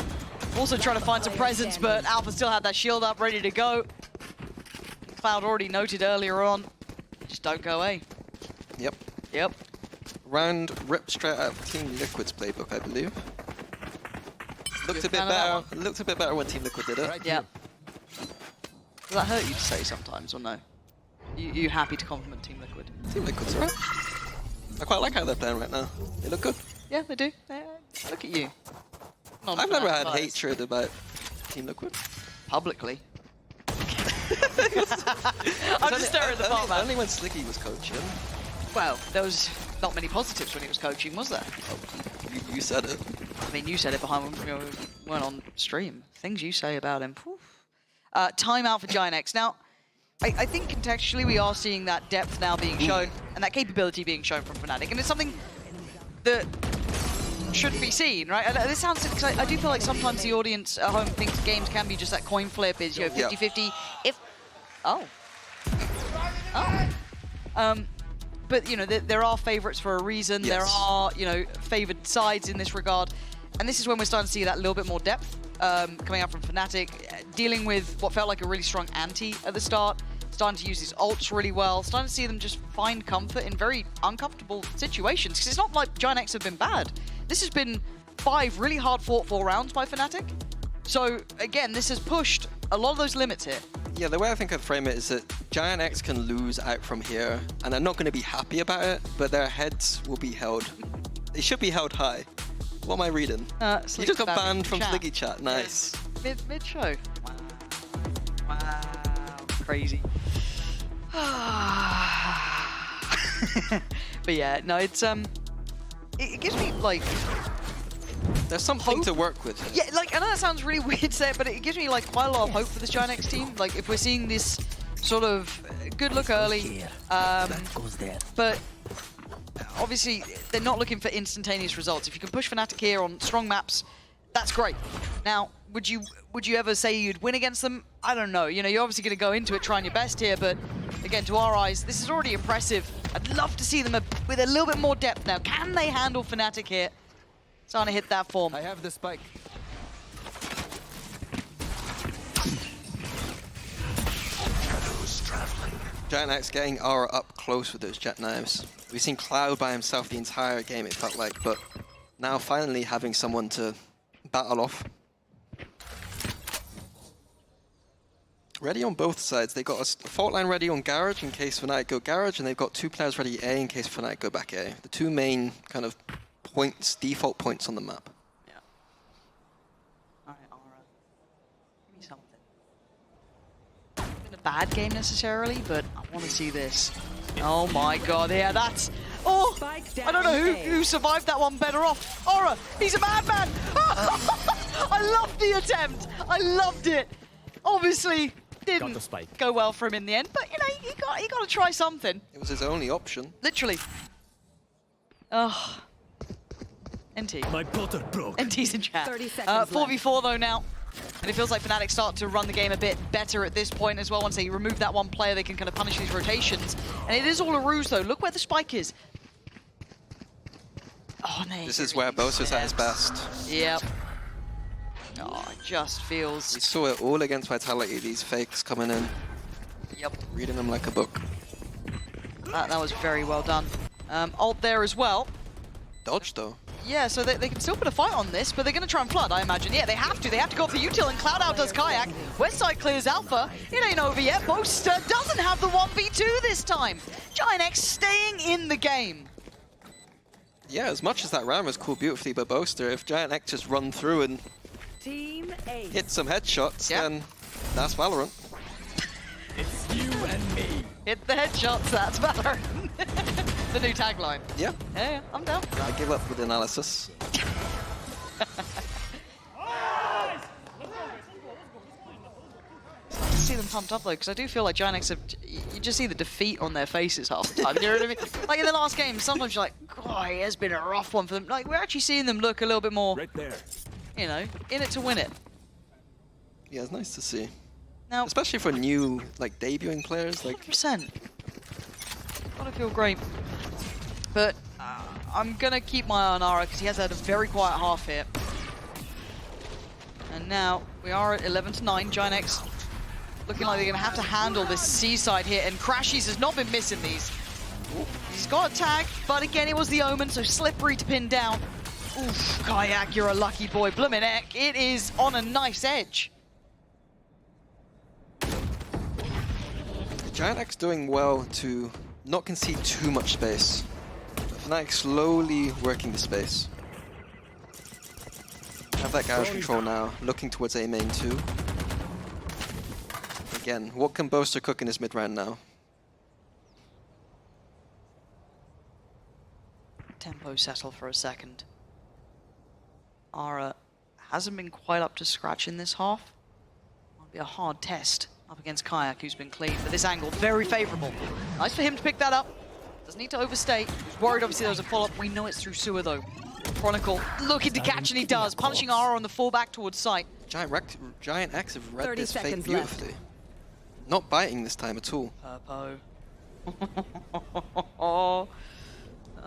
also trying to find some presence, but Alpha still had that shield up, ready to go. Cloud already noted earlier on. Just don't go A. Yep. Yep. Round ripped straight out of Team Liquid's playbook, I believe. Looked a bit better. Looked a bit better when Team Liquid did it. Right, yeah. Does that hurt you to say sometimes, or no? You happy to compliment Team Liquid? Team Liquid's alright. I quite like how they're playing right now. They look good. Yeah, they do. Look at you. I've never had hatred about Team Liquid. Publicly. I'm just staring at the bar, man. Only when Slicky was coaching. Well, there was not many positives when he was coaching, was there? Oh, you said it. I mean, you said it behind when we weren't on stream. Things you say about him. Timeout for Giant X. Now, I think contextually we are seeing that depth now being shown and that capability being shown from Fnatic, and it's something that shouldn't be seen, right? And this sounds, cause I do feel like sometimes the audience at home thinks games can be just that coin flip, is, you know, 50-50. If, but, you know, there are favorites for a reason. Yes. There are, you know, favored sides in this regard. And this is when we're starting to see that little bit more depth coming out from Fnatic, dealing with what felt like a really strong anti at the start, starting to use his ults really well, starting to see them just find comfort in very uncomfortable situations. Because it's not like Giant X have been bad. This has been 5 really hard fought 4 rounds by Fnatic. So, again, this has pushed a lot of those limits here. Yeah, the way I think I'd frame it is that Giant X can lose out from here, and they're not going to be happy about it, but their heads will be held. They should be held high. What am I reading? You just got banned from Sliggy Chat. Nice. Yes. Mid-show. Wow. Crazy. But yeah, no, it's it gives me like there's something hope to work with. Yeah, like I know that sounds really weird to say, but it gives me like quite a lot of hope for this Giant X team. Like if we're seeing this sort of good look early, but obviously they're not looking for instantaneous results. If you can push Fnatic here on strong maps, that's great. Now, would you ever say you'd win against them? I don't know. You know, you're obviously going to go into it trying your best here, but again, to our eyes, this is already impressive. I'd love to see them with a little bit more depth now. Can they handle Fnatic here? Starting to hit that form. I have the spike. Giant X getting Aura up close with those jet knives. We've seen Cloud by himself the entire game, it felt like, but now finally having someone to battle off. Ready on both sides. They got a fault line ready on Garage in case Fnatic go Garage, and they've got 2 players ready A in case Fnatic go back A. The 2 main kind of points, default points on the map. Yeah. All right, Aura. Give me something. It's been a bad game necessarily, but I want to see this. Oh my god, yeah, that's... Oh, I don't know who survived that one better off. Aura, he's a madman! I loved the attempt. I loved it. Obviously, didn't go well for him in the end, but you know, you got to try something. It was his only option. Literally. Oh. NT. My butter broke. NT's in chat. 30 seconds 4v4 though now. And it feels like Fnatic start to run the game a bit better at this point as well. Once they remove that one player, they can kind of punish these rotations. And it is all a ruse though. Look where the spike is. Oh, no. This is where Bosa's at his best. Yep. Oh, it just feels... We saw it all against Vitality, these fakes coming in. Yep. Reading them like a book. That was very well done. Ult there as well. Dodge though. Yeah, so they can still put a fight on this, but they're going to try and flood, I imagine. Yeah, they have to. They have to go for util, and Cloud outdoes Kayak. Westside clears Alpha. It ain't over yet. Boaster doesn't have the 1v2 this time. Giant X staying in the game. Yeah, as much as that round was cool beautifully by Boaster, if Giant X just run through and Team A. hit some headshots, then that's Valorant. It's you and me. Hit the headshots, that's Valorant. The new tagline. Yeah. Yeah, I'm down. I give up with analysis. It's nice to see them pumped up though, because I do feel like Giant X have, you just see the defeat on their faces half the time. You know what I mean? Like in the last game, sometimes you're like, God, it has been a rough one for them. Like we're actually seeing them look a little bit more, Right there. you know, in it to win it. Yeah, it's nice to see. Now, Especially for new, like, debuting players. Like, 100%. Gotta feel great. But I'm gonna keep my eye on Ara because he has had a very quiet half here. And now we are at 11-9. Giant X looking like they're gonna have to handle this seaside here. And Crashies has not been missing these. Ooh, he's got a tag, but again it was the Omen, so slippery to pin down. Oof, Kayak, you're a lucky boy. Bloomin' heck, it is on a nice edge. Giant X doing well to not concede too much space. Fnatic slowly working the space. Have that Garage control now, looking towards A main too. Again, what can Boaster cook in his mid round now? Tempo settle for a second. Ara hasn't been quite up to scratch in this half. Might be a hard test up against Kayak, who's been clean, but this angle very favorable. Nice for him to pick that up. Doesn't need to overstay. He's worried, obviously, there was a follow-up. We know it's through sewer, though. Chronicle looking to catch, and he does. Punishing Ara on the fallback towards site. Giant X have read 30 this fake seconds beautifully. Not biting this time at all. Purpo.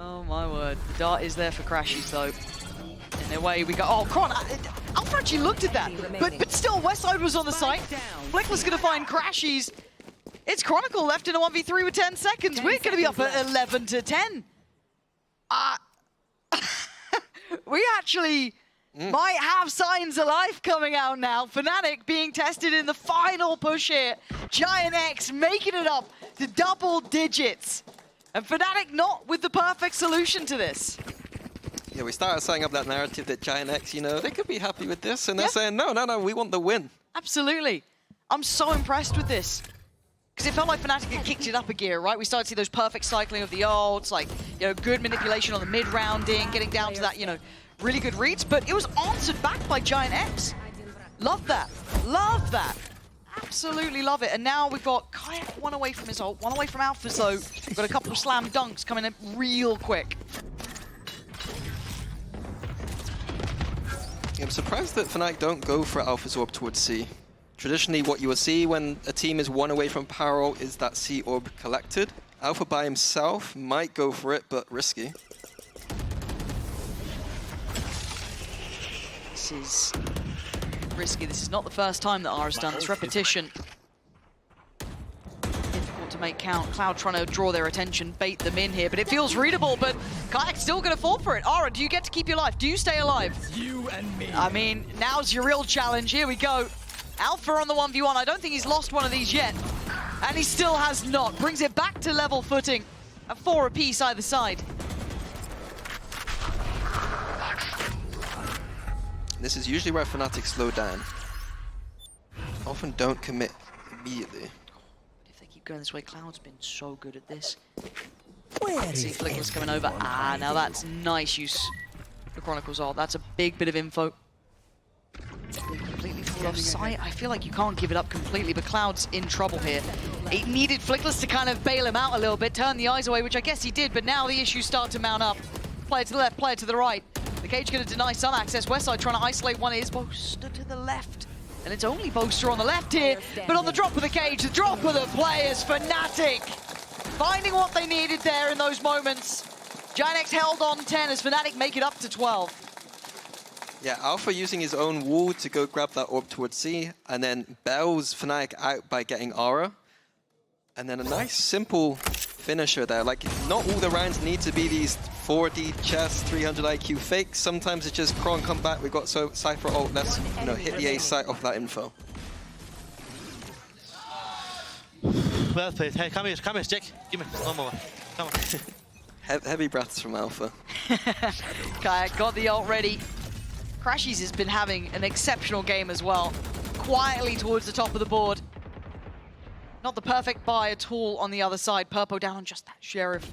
Oh my word. The dart is there for Crashies, though. And away we go. Oh, Cron! Alpha actually looked at that. But still, Westside was on the site. Flickless going to find Crashies. It's Chronicle left in a 1v3 with 10 seconds. We're going to be up at 11 to 10. We actually might have signs of life coming out now. Fnatic being tested in the final push here. Giant X making it up to double digits. And Fnatic not with the perfect solution to this. Yeah, we started setting up that narrative that Giant X, you know, they could be happy with this. And they're saying, no, we want the win. Absolutely. I'm so impressed with this. Because it felt like Fnatic had kicked it up a gear, right? We started to see those perfect cycling of the ults, like, you know, good manipulation on the mid-rounding, getting down to that, you know, really good reads. But it was answered back by Giant X. Love that. Love that. Absolutely love it. And now we've got Kayak one away from his ult, one away from Alpha, so we've got a couple of slam dunks coming in real quick. Yeah, I'm surprised that Fnatic don't go for Alpha's orb towards C. Traditionally, what you will see when a team is one away from power ult is that C orb collected. Alpha by himself might go for it, but risky. This is risky. This is not the first time that Ara's done this. Repetition. Difficult to make count. Cloud trying to draw their attention, bait them in here, but it feels readable, but Kayak's still going to fall for it. Ara, do you get to keep your life? Do you stay alive? You and me. I mean, now's your real challenge. Here we go. Alpha on the 1v1. I don't think he's lost one of these yet. And he still has not. Brings it back to level footing at 4 apiece either side. This is usually where Fnatic slow down. Often don't commit immediately. If they keep going this way, Cloud's been so good at this. Where See is Flickless coming over. Ah, now that's nice use for Chronicle's ult. That's a big bit of info. They completely fall off sight. I feel like you can't give it up completely, but Cloud's in trouble here. It needed Flickless to kind of bail him out a little bit, turn the eyes away, which I guess he did, but now the issues start to mount up. Player to the left, player to the right. The cage going to deny some access. Westside trying to isolate one. It is Boaster to the left. And it's only Boaster on the left here, but on the drop of the cage, the drop of the players, Fnatic finding what they needed there in those moments. Giant X held on 10 as Fnatic make it up to 12. Yeah, Alpha using his own wall to go grab that orb towards C, and then bails Fnatic out by getting Ara. And then a nice, simple finisher there. Like, not all the rounds need to be these 4D chess, 300 IQ fakes. Sometimes it's just Kron, come back, we've got Cypher ult, let's hit the A site off that info. Well played. Hey, come here, Jack. Give me one more. Come on. Heavy breaths from Alpha. Kayak got the ult ready. Crashies has been having an exceptional game as well. Quietly towards the top of the board. Not the perfect buy at all on the other side. Purpo down on just that Sheriff.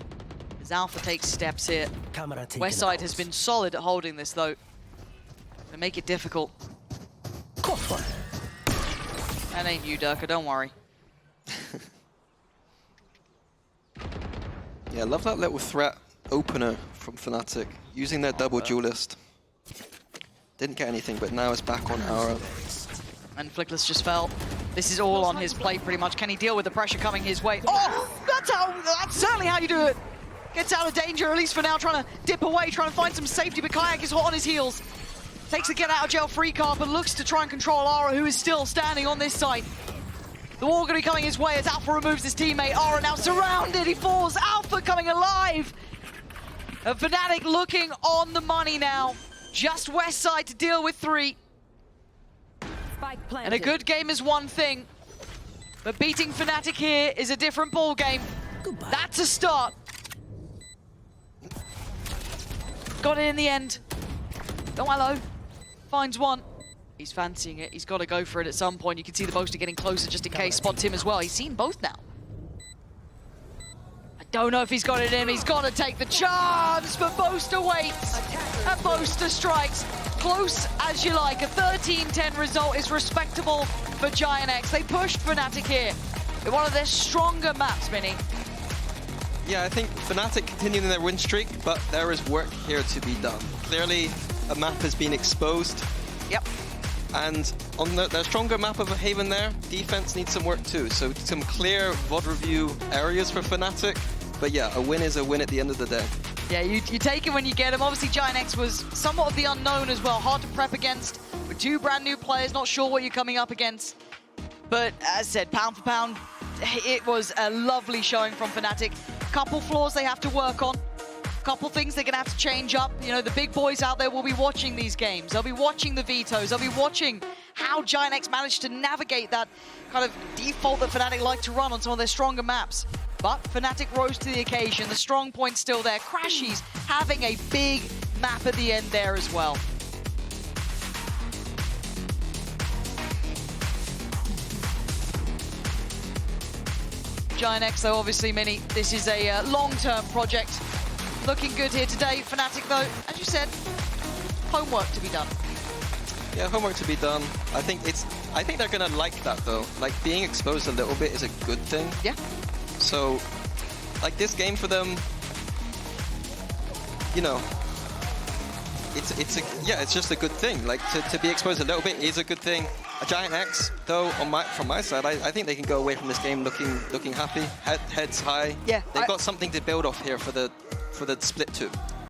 As Alpha takes steps here. Westside has been solid at holding this though. To make it difficult. That ain't you, Durka, don't worry. Yeah, I love that little threat opener from Fnatic. Using their double duelist. Didn't get anything, but now it's back on Ara. And Flickless just fell. This is all on his plate pretty much. Can he deal with the pressure coming his way? Oh, that's certainly how you do it. Gets out of danger, at least for now, trying to dip away, trying to find some safety, but Kayak is hot on his heels. Takes a get out of jail free card, but looks to try and control Ara, who is still standing on this side. The wall going to be coming his way as Alpha removes his teammate. Ara now surrounded, he falls. Alpha coming alive. And Fnatic looking on the money now. Just Westside to deal with 3. And a good game is one thing, but beating Fnatic here is a different ball game. That's a start. Got it in the end. Oh, hello. Finds one. He's fancying it. He's got to go for it at some point. You can see the Boaster getting closer just in case. Spots him as well. He's seen both now. I don't know if he's got it in him. He's got to take the chance, but Boaster waits. And Boaster strikes. Close as you like. A 13-10 result is respectable for Giant X. They pushed Fnatic here in one of their stronger maps, Minnie. Yeah, I think Fnatic continuing their win streak, but there is work here to be done. Clearly, a map has been exposed. Yep. And on their stronger map of a Haven there, defense needs some work too. So some clear VOD review areas for Fnatic. But yeah, a win is a win at the end of the day. Yeah, you take it when you get them. Obviously, Giant X was somewhat of the unknown as well. Hard to prep against. With 2 brand new players, not sure what you're coming up against. But as I said, pound for pound, it was a lovely showing from Fnatic. Couple flaws they have to work on. Couple things they're going to have to change up. You know, the big boys out there will be watching these games. They'll be watching the vetoes. They'll be watching how Giant X managed to navigate that kind of default that Fnatic like to run on some of their stronger maps. But Fnatic rose to the occasion. The strong point's still there. Crashies having a big map at the end there as well. Giant X, though, obviously, Mini, this is a long-term project. Looking good here today. Fnatic, though, as you said, homework to be done. Yeah, homework to be done. I think they're gonna like that though. Like being exposed a little bit is a good thing. Yeah. So, like this game for them, you know, it's just a good thing. Like to be exposed a little bit is a good thing. A Giant X, though, from my side, I think they can go away from this game looking happy, heads high. Yeah. They've got something to build off here for the split 2.